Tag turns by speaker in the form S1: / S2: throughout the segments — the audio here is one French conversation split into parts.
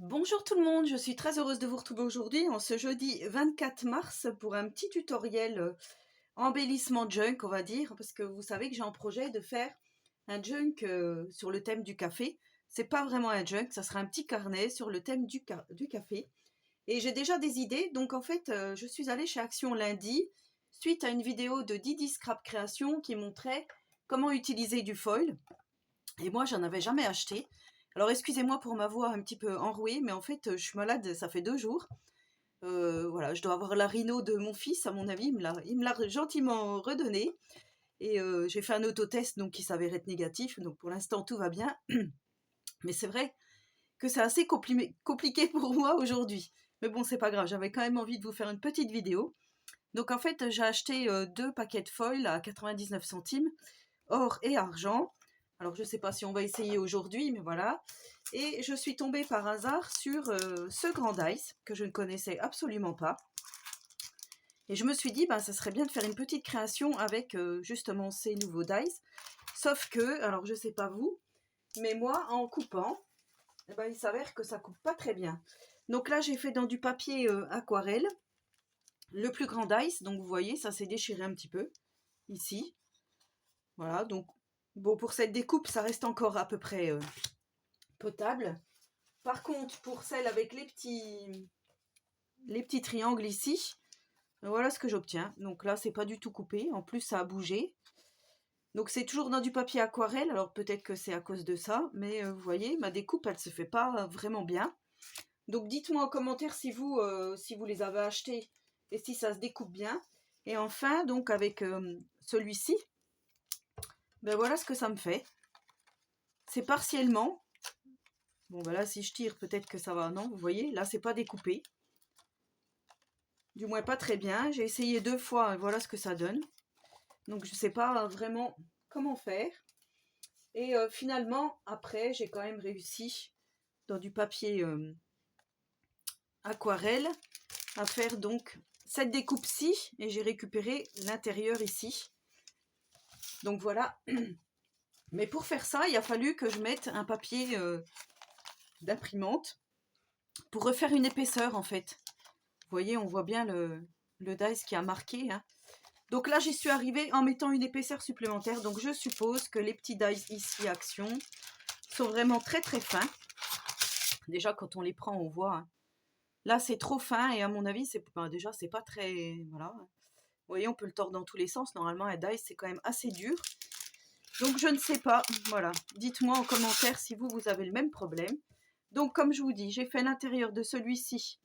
S1: Bonjour tout le monde, je suis très heureuse de vous retrouver aujourd'hui en ce jeudi 24 mars pour un petit tutoriel embellissement junk, on va dire, parce que vous savez que j'ai en projet de faire un junk sur le thème du café. C'est pas vraiment un junk, ça sera un petit carnet sur le thème du café. Et j'ai déjà des idées, donc en fait, je suis allée chez Action lundi suite à une vidéo de Didi Scrap Création qui montrait comment utiliser du foil. Et moi, j'en avais jamais acheté. Alors, excusez-moi pour ma voix un petit peu enrouée, mais en fait, je suis malade, ça fait 2 jours. Voilà, je dois avoir la rhino de mon fils, à mon avis, il me l'a gentiment redonné. Et j'ai fait un autotest donc qui s'avère être négatif, donc pour l'instant tout va bien. Mais c'est vrai que c'est assez compliqué pour moi aujourd'hui. Mais bon, c'est pas grave, j'avais quand même envie de vous faire une petite vidéo. Donc en fait, j'ai acheté 2 paquets de foil à 99 centimes, or et argent. Alors je ne sais pas si on va essayer aujourd'hui, mais voilà. Et je suis tombée par hasard sur ce grand dice que je ne connaissais absolument pas. Et je me suis dit, ça serait bien de faire une petite création avec justement ces nouveaux dice. Sauf que, alors je ne sais pas vous, mais moi, en coupant, il s'avère que ça coupe pas très bien. Donc là, j'ai fait dans du papier aquarelle, le plus grand dice. Donc vous voyez, ça s'est déchiré un petit peu, ici. Voilà, donc bon, pour cette découpe, ça reste encore à peu près potable. Par contre, pour celle avec les petits triangles ici, voilà ce que j'obtiens. Donc là, c'est pas du tout coupé. En plus, ça a bougé. Donc c'est toujours dans du papier aquarelle. Alors peut-être que c'est à cause de ça. Mais vous voyez, ma découpe, elle se fait pas vraiment bien. Donc dites-moi en commentaire si vous les avez achetés et si ça se découpe bien. Et enfin, donc avec celui-ci, voilà ce que ça me fait. C'est partiellement. Bon, là, si je tire, peut-être que ça va. Non, vous voyez, là, c'est pas découpé. Du moins, pas très bien. J'ai essayé 2 fois, et voilà ce que ça donne. Donc, je sais pas vraiment comment faire. Et finalement, après, j'ai quand même réussi, dans du papier aquarelle, à faire donc cette découpe-ci. Et j'ai récupéré l'intérieur ici. Donc, voilà. Mais pour faire ça, il a fallu que je mette un papier d'imprimante pour refaire une épaisseur, en fait. Vous voyez, on voit bien le dice qui a marqué. Hein. Donc là, j'y suis arrivée en mettant une épaisseur supplémentaire. Donc je suppose que les petits dice ici, Action, sont vraiment très très fins. Déjà, quand on les prend, on voit. Hein. Là, c'est trop fin et à mon avis, déjà, c'est pas très... Voilà. Vous voyez, on peut le tordre dans tous les sens. Normalement, un dice, c'est quand même assez dur. Donc je ne sais pas. Voilà. Dites-moi en commentaire si vous avez le même problème. Donc comme je vous dis, j'ai fait l'intérieur de celui-ci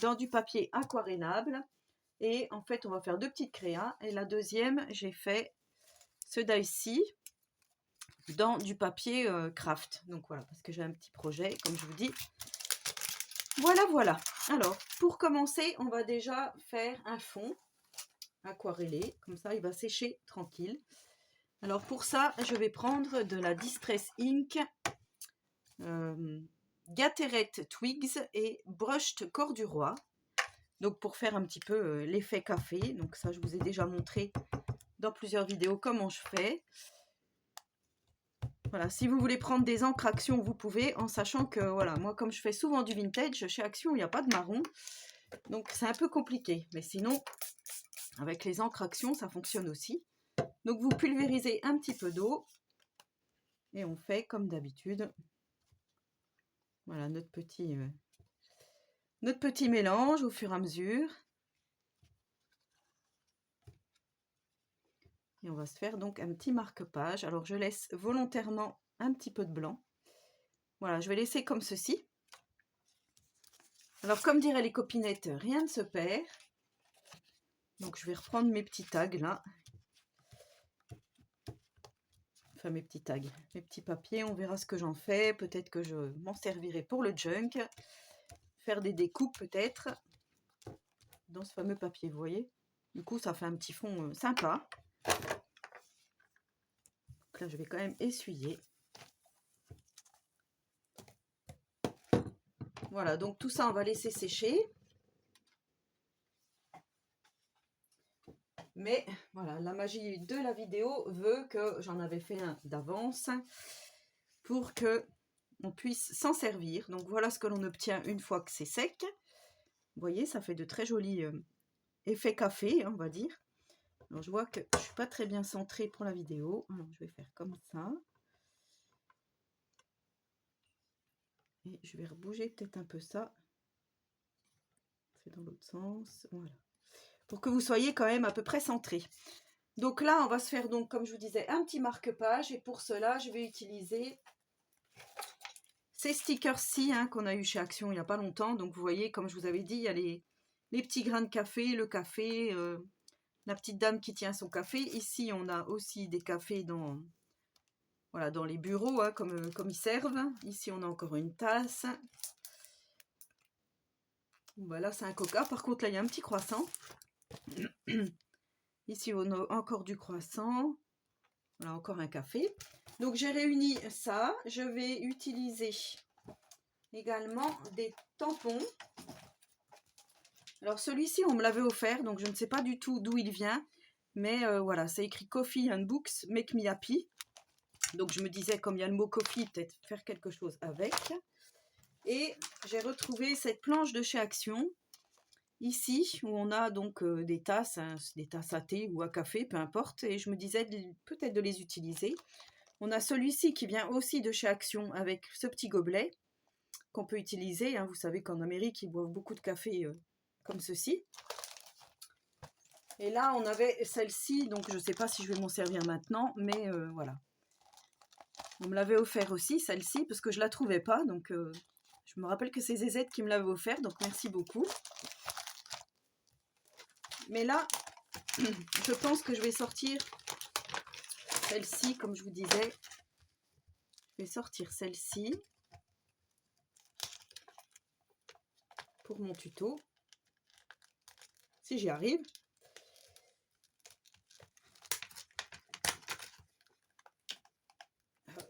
S1: dans du papier aquarellable. Et en fait, on va faire 2 petites créas. Et la deuxième, j'ai fait ce die-ci dans du papier craft. Donc voilà, parce que j'ai un petit projet, comme je vous dis. Voilà, voilà. Alors, pour commencer, on va déjà faire un fond aquarellé. Comme ça, il va sécher tranquille. Alors pour ça, je vais prendre de la Distress Ink, Gatteret Twigs et Brushed Corduroy. Donc pour faire un petit peu l'effet café. Donc ça, je vous ai déjà montré dans plusieurs vidéos comment je fais. Voilà, si vous voulez prendre des encres Action, vous pouvez, en sachant que, voilà, moi comme je fais souvent du vintage, chez Action, il n'y a pas de marron. Donc c'est un peu compliqué. Mais sinon, avec les encres Action, ça fonctionne aussi. Donc vous pulvérisez un petit peu d'eau. Et on fait comme d'habitude. Voilà, notre petit mélange au fur et à mesure. Et on va se faire donc un petit marque-page. Alors je laisse volontairement un petit peu de blanc. Voilà, je vais laisser comme ceci. Alors comme diraient les copinettes, rien ne se perd. Donc je vais reprendre mes petits tags là. Enfin mes petits tags, mes petits papiers, on verra ce que j'en fais. Peut-être que je m'en servirai pour le junk. Faire des découpes peut-être. Dans ce fameux papier, vous voyez. Du coup ça fait un petit fond sympa. Donc là je vais quand même essuyer. Voilà, donc tout ça on va laisser sécher. Mais voilà, la magie de la vidéo veut que j'en avais fait un d'avance pour que on puisse s'en servir. Donc voilà ce que l'on obtient une fois que c'est sec. Vous voyez, ça fait de très jolis effets café, hein, on va dire. Alors je vois que je ne suis pas très bien centrée pour la vidéo. Alors je vais faire comme ça. Et je vais rebouger peut-être un peu ça. C'est dans l'autre sens. Voilà. Pour que vous soyez quand même à peu près centré. Donc là, on va se faire, donc, comme je vous disais, un petit marque-page. Et pour cela, je vais utiliser ces stickers-ci hein, qu'on a eu chez Action il n'y a pas longtemps. Donc vous voyez, comme je vous avais dit, il y a les petits grains de café, le café, la petite dame qui tient son café. Ici, on a aussi des cafés dans, voilà, dans les bureaux, hein, comme ils servent. Ici, on a encore une tasse. Voilà, c'est un coca. Par contre, là, il y a un petit croissant. Ici, on a encore du croissant. Voilà, encore un café. Donc, j'ai réuni ça. Je vais utiliser également des tampons. Alors, celui-ci, on me l'avait offert. Donc, je ne sais pas du tout d'où il vient. Mais voilà, c'est écrit Coffee and Books Make Me Happy. Donc, je me disais, comme il y a le mot coffee, peut-être faire quelque chose avec. Et j'ai retrouvé cette planche de chez Action. Ici, où on a donc des tasses à thé ou à café, peu importe, et je me disais peut-être de les utiliser. On a celui-ci qui vient aussi de chez Action avec ce petit gobelet qu'on peut utiliser. Hein. Vous savez qu'en Amérique, ils boivent beaucoup de café comme ceci. Et là, on avait celle-ci, donc je ne sais pas si je vais m'en servir maintenant, mais voilà. On me l'avait offert aussi, celle-ci, parce que je ne la trouvais pas, donc je me rappelle que c'est Zézette qui me l'avait offert, donc merci beaucoup. Mais là, je pense que je vais sortir celle-ci, comme je vous disais. Je vais sortir celle-ci pour mon tuto. Si j'y arrive. Alors,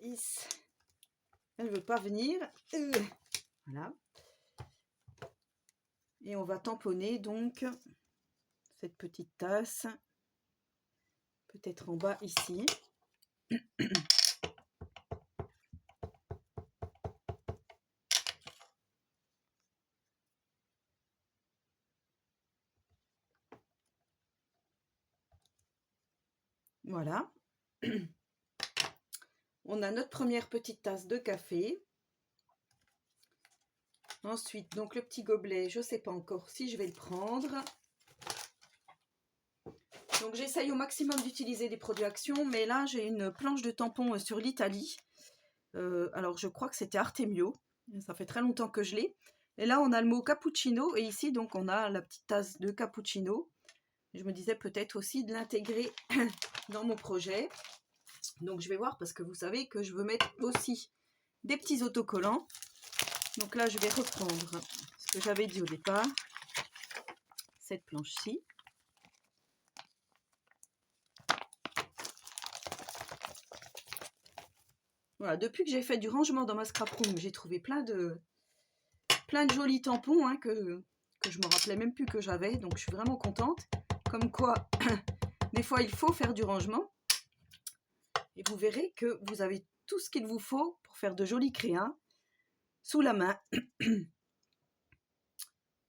S1: elle ne veut pas venir. Voilà. Et on va tamponner donc cette petite tasse. Peut-être en bas ici. Voilà. On a notre première petite tasse de café. Ensuite, donc le petit gobelet, je ne sais pas encore si je vais le prendre. Donc j'essaye au maximum d'utiliser des produits Action, mais là j'ai une planche de tampons sur l'Italie. Alors je crois que c'était Artemio, ça fait très longtemps que je l'ai. Et là on a le mot cappuccino, et ici donc on a la petite tasse de cappuccino. Je me disais peut-être aussi de l'intégrer dans mon projet. Donc je vais voir, parce que vous savez que je veux mettre aussi des petits autocollants. Donc là je vais reprendre ce que j'avais dit au départ, cette planche-ci. Voilà, depuis que j'ai fait du rangement dans ma scrap room, j'ai trouvé plein de jolis tampons hein, que je me rappelais même plus que j'avais, donc je suis vraiment contente. Comme quoi, des fois il faut faire du rangement, et vous verrez que vous avez tout ce qu'il vous faut pour faire de jolis créas sous la main.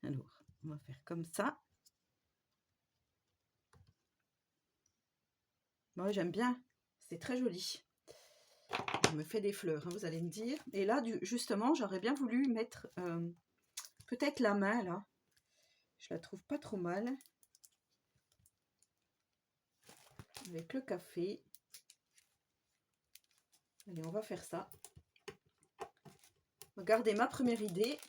S1: Alors, on va faire comme ça. Moi j'aime bien, c'est très joli. Je me fais des fleurs, hein, vous allez me dire. Et là, justement, j'aurais bien voulu mettre peut-être la main, là. Je la trouve pas trop mal. Avec le café. Allez, on va faire ça. Regardez ma première idée.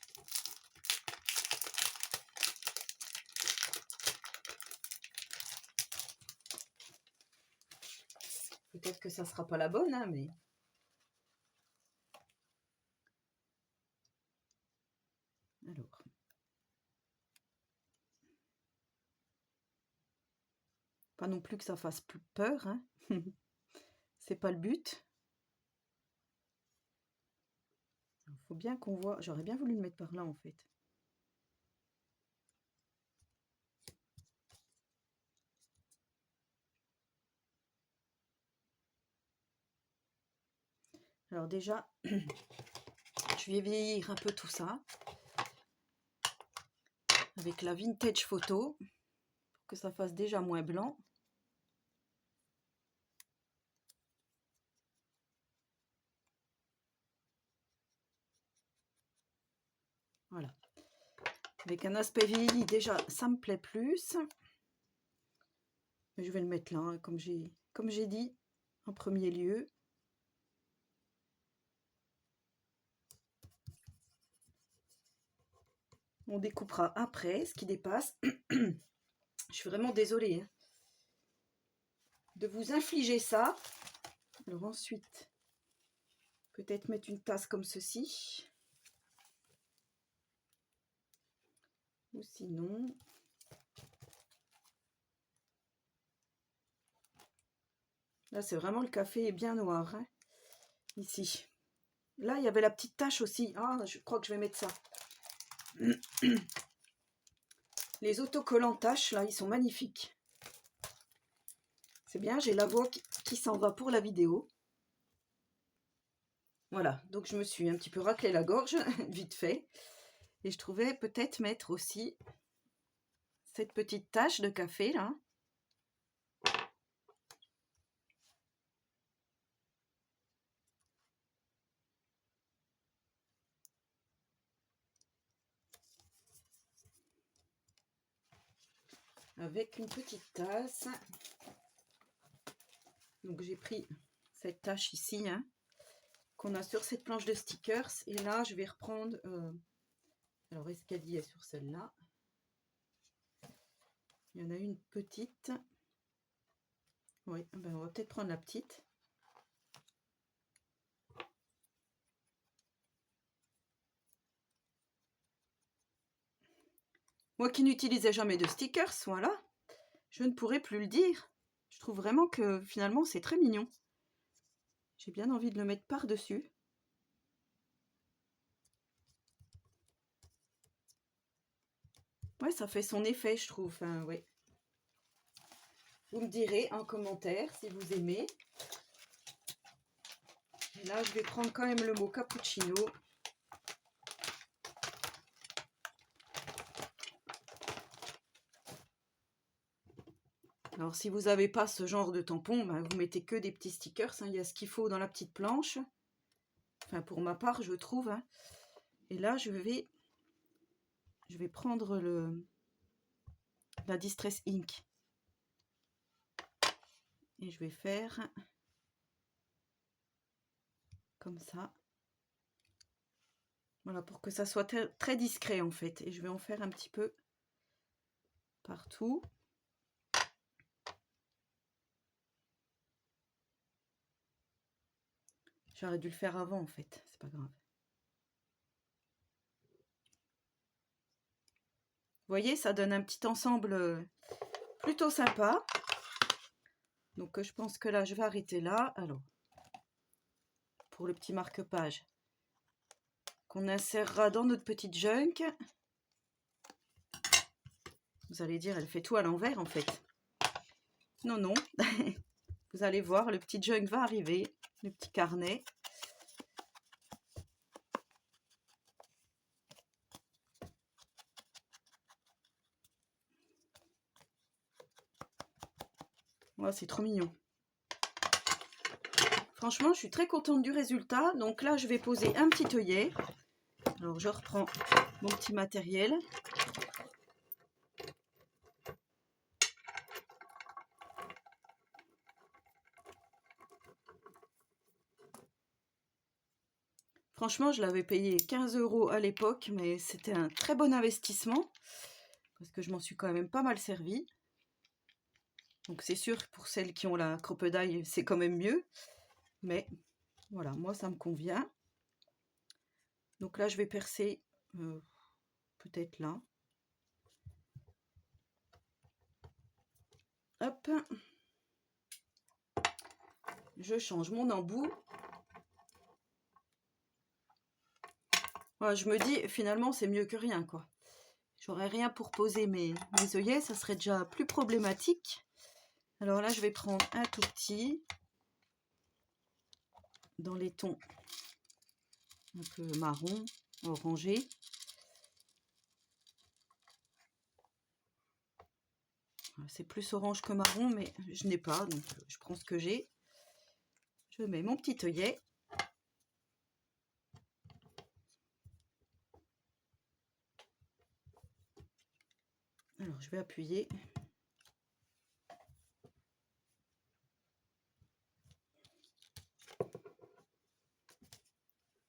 S1: Peut-être que ça sera pas la bonne, hein, mais... Alors... Pas non plus que ça fasse plus peur, hein. C'est pas le but. Il faut bien qu'on voit... J'aurais bien voulu le mettre par là, en fait. Alors déjà... je vais vieillir un peu tout ça avec la vintage photo pour que ça fasse déjà moins blanc. Voilà. Avec un aspect vieilli, déjà, ça me plaît plus. Mais je vais le mettre là, hein, comme j'ai dit, en premier lieu. On découpera après ce qui dépasse. Je suis vraiment désolée hein, de vous infliger ça. Alors ensuite, peut-être mettre une tasse comme ceci. Ou sinon... Là, c'est vraiment le café est bien noir. Hein, ici. Là, il y avait la petite tache aussi. Ah, je crois que je vais mettre ça. Les autocollants taches, là, ils sont magnifiques. C'est bien, j'ai la voix qui s'en va pour la vidéo. Voilà, donc je me suis un petit peu raclé la gorge, vite fait. Et je trouvais peut-être mettre aussi cette petite tache de café, là. Avec une petite tasse. Donc j'ai pris cette tache ici, hein, qu'on a sur cette planche de stickers. Et là, je vais reprendre... alors, est-ce qu'elle y est sur celle-là? Il y en a une petite. Oui, ben on va peut-être prendre la petite. Moi qui n'utilisais jamais de stickers, voilà, je ne pourrais plus le dire. Je trouve vraiment que finalement c'est très mignon. J'ai bien envie de le mettre par-dessus. Ouais, ça fait son effet, je trouve. Enfin, ouais. Vous me direz en commentaire si vous aimez. Et là, je vais prendre quand même le mot cappuccino. Alors, si vous n'avez pas ce genre de tampon, ben, vous mettez que des petits stickers. Hein. Il y a ce qu'il faut dans la petite planche. Enfin, pour ma part, je trouve. Hein. Et là, je vais prendre la Distress Ink. Et je vais faire comme ça. Voilà, pour que ça soit très discret en fait. Et je vais en faire un petit peu partout. J'aurais dû le faire avant en fait, c'est pas grave. Vous voyez, ça donne un petit ensemble plutôt sympa. Donc je pense que là, je vais arrêter là. Alors, pour le petit marque-page qu'on insérera dans notre petite junk. Vous allez dire, elle fait tout à l'envers en fait. Non, non. Vous allez voir, le petit junk va arriver, le petit carnet. Oh, c'est trop mignon. Franchement, je suis très contente du résultat. Donc là, je vais poser un petit œillet. Alors, je reprends mon petit matériel. Franchement, je l'avais payé 15 € à l'époque, mais c'était un très bon investissement. Parce que je m'en suis quand même pas mal servi. Donc c'est sûr, pour celles qui ont la crocodile, c'est quand même mieux. Mais voilà, moi ça me convient. Donc là, je vais percer peut-être là. Hop. Je change mon embout. Voilà, je me dis, finalement, c'est mieux que rien, quoi. J'aurais rien pour poser mes œillets, ça serait déjà plus problématique. Alors là, je vais prendre un tout petit dans les tons un peu marron, orangé. C'est plus orange que marron, mais je n'ai pas, donc je prends ce que j'ai. Je mets mon petit œillet. Alors, je vais appuyer.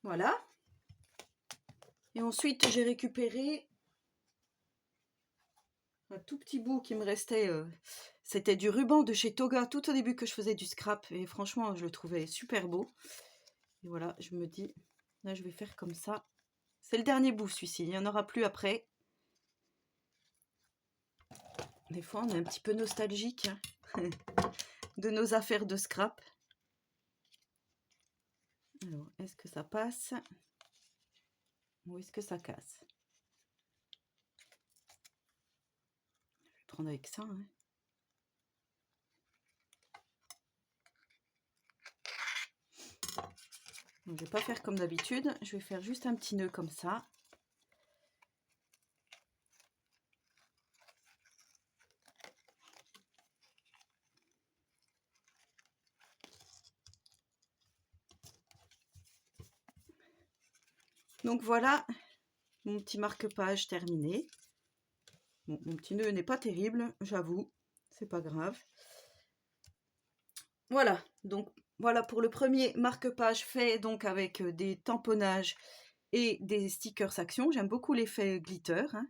S1: Voilà. Et ensuite, j'ai récupéré un tout petit bout qui me restait. C'était du ruban de chez Toga, tout au début que je faisais du scrap. Et franchement, je le trouvais super beau. Et voilà, je me dis, là, je vais faire comme ça. C'est le dernier bout, celui-ci. Il n'y en aura plus après. Des fois, on est un petit peu nostalgique hein, de nos affaires de scrap. Alors, est-ce que ça passe ou est-ce que ça casse? Je vais prendre avec ça. Hein. Donc, je ne vais pas faire comme d'habitude. Je vais faire juste un petit nœud comme ça. Donc voilà, mon petit marque-page terminé. Bon, mon petit nœud n'est pas terrible, j'avoue, c'est pas grave. Voilà, donc voilà pour le premier marque-page fait donc avec des tamponnages et des stickers action. J'aime beaucoup l'effet glitter. Hein.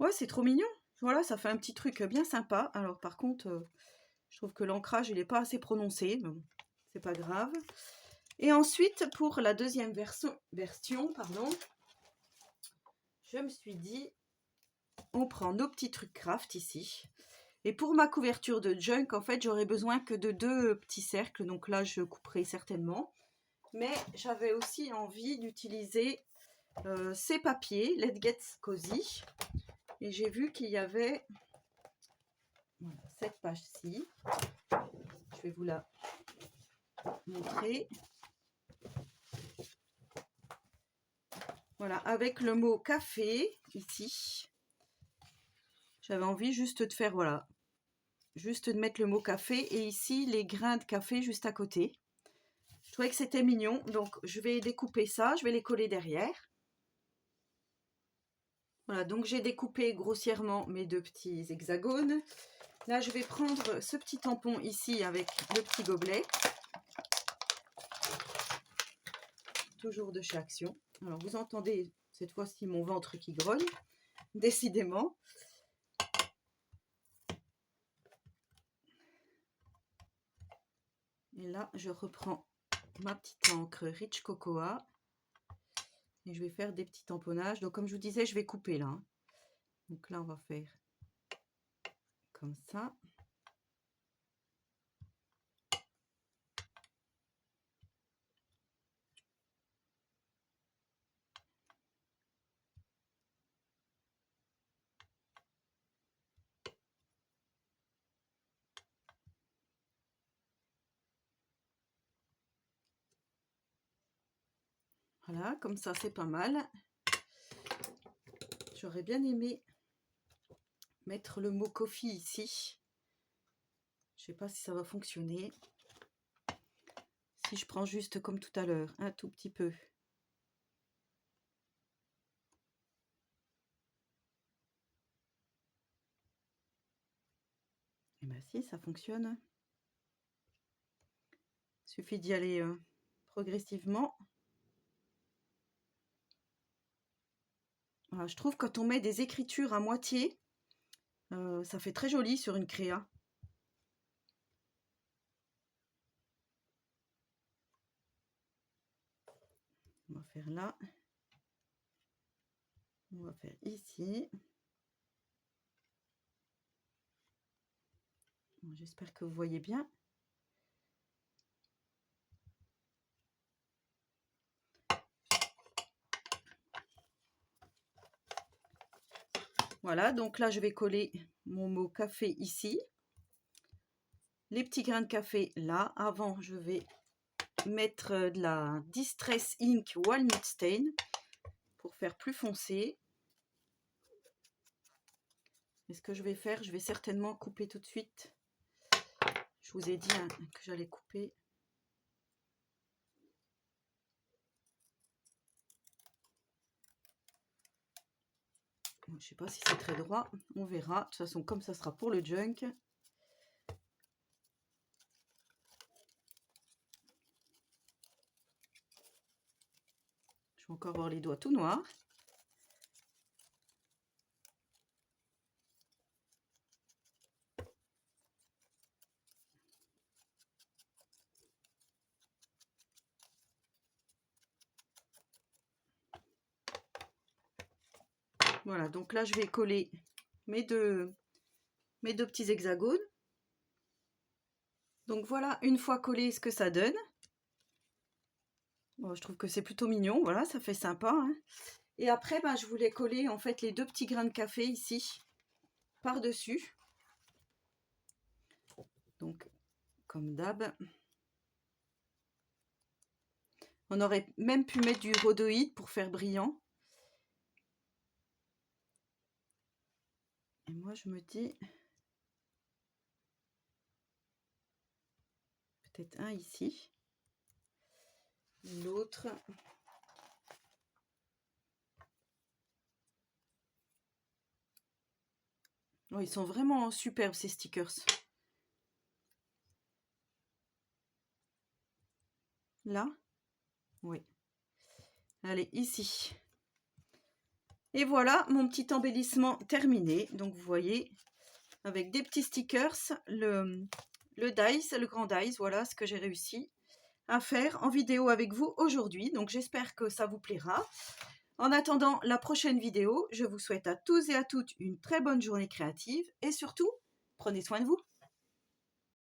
S1: Ouais, c'est trop mignon. Voilà, ça fait un petit truc bien sympa. Alors par contre, je trouve que l'ancrage, il n'est pas assez prononcé. Mais bon, c'est pas grave. Et ensuite, pour la deuxième version, je me suis dit, on prend nos petits trucs craft ici. Et pour ma couverture de junk, en fait, j'aurais besoin que de 2 petits cercles. Donc là, je couperai certainement. Mais j'avais aussi envie d'utiliser ces papiers, Let's Get Cozy. Et j'ai vu qu'il y avait voilà, cette page-ci. Je vais vous la montrer. Voilà, avec le mot café ici. J'avais envie juste de faire, voilà, juste de mettre le mot café et ici les grains de café juste à côté. Je trouvais que c'était mignon, donc je vais découper ça, je vais les coller derrière. Voilà, donc j'ai découpé grossièrement mes 2 petits hexagones. Là, je vais prendre ce petit tampon ici avec le petit gobelet. Toujours de chez Action. Alors, vous entendez cette fois-ci mon ventre qui grogne, décidément. Et là, je reprends ma petite encre Rich Cocoa. Et je vais faire des petits tamponnages. Donc, comme je vous disais, je vais couper là. Donc là, on va faire comme ça. Voilà, comme ça, c'est pas mal. J'aurais bien aimé mettre le mot coffee ici. Je sais pas si ça va fonctionner. Si je prends juste comme tout à l'heure, un tout petit peu. Et bien si, ça fonctionne. Il suffit d'y aller progressivement. Voilà, je trouve quand on met des écritures à moitié, ça fait très joli sur une créa. On va faire là. On va faire ici. Bon, j'espère que vous voyez bien. Voilà, donc là je vais coller mon mot café ici. Les petits grains de café là. Avant, je vais mettre de la Distress Ink Walnut Stain pour faire plus foncé. Et ce que je vais faire, je vais certainement couper tout de suite. Je vous ai dit hein, que j'allais couper. Je ne sais pas si c'est très droit, on verra. De toute façon, comme ça sera pour le junk. Je vais encore avoir les doigts tout noirs. Voilà, donc là, je vais coller mes deux petits hexagones. Donc voilà, une fois collé, ce que ça donne. Bon, je trouve que c'est plutôt mignon, voilà, ça fait sympa. Hein. Et après, ben, je voulais coller en fait les 2 petits grains de café ici, par-dessus. Donc, comme d'hab. On aurait même pu mettre du rhodoïde pour faire brillant. Et moi, je me dis... Peut-être un ici. L'autre... Oh, ils sont vraiment superbes, ces stickers. Là. Oui. Allez, ici. Et voilà, mon petit embellissement terminé. Donc, vous voyez, avec des petits stickers, le dice, le grand dice, voilà ce que j'ai réussi à faire en vidéo avec vous aujourd'hui. Donc, j'espère que ça vous plaira. En attendant la prochaine vidéo, je vous souhaite à tous et à toutes une très bonne journée créative et surtout, prenez soin de vous.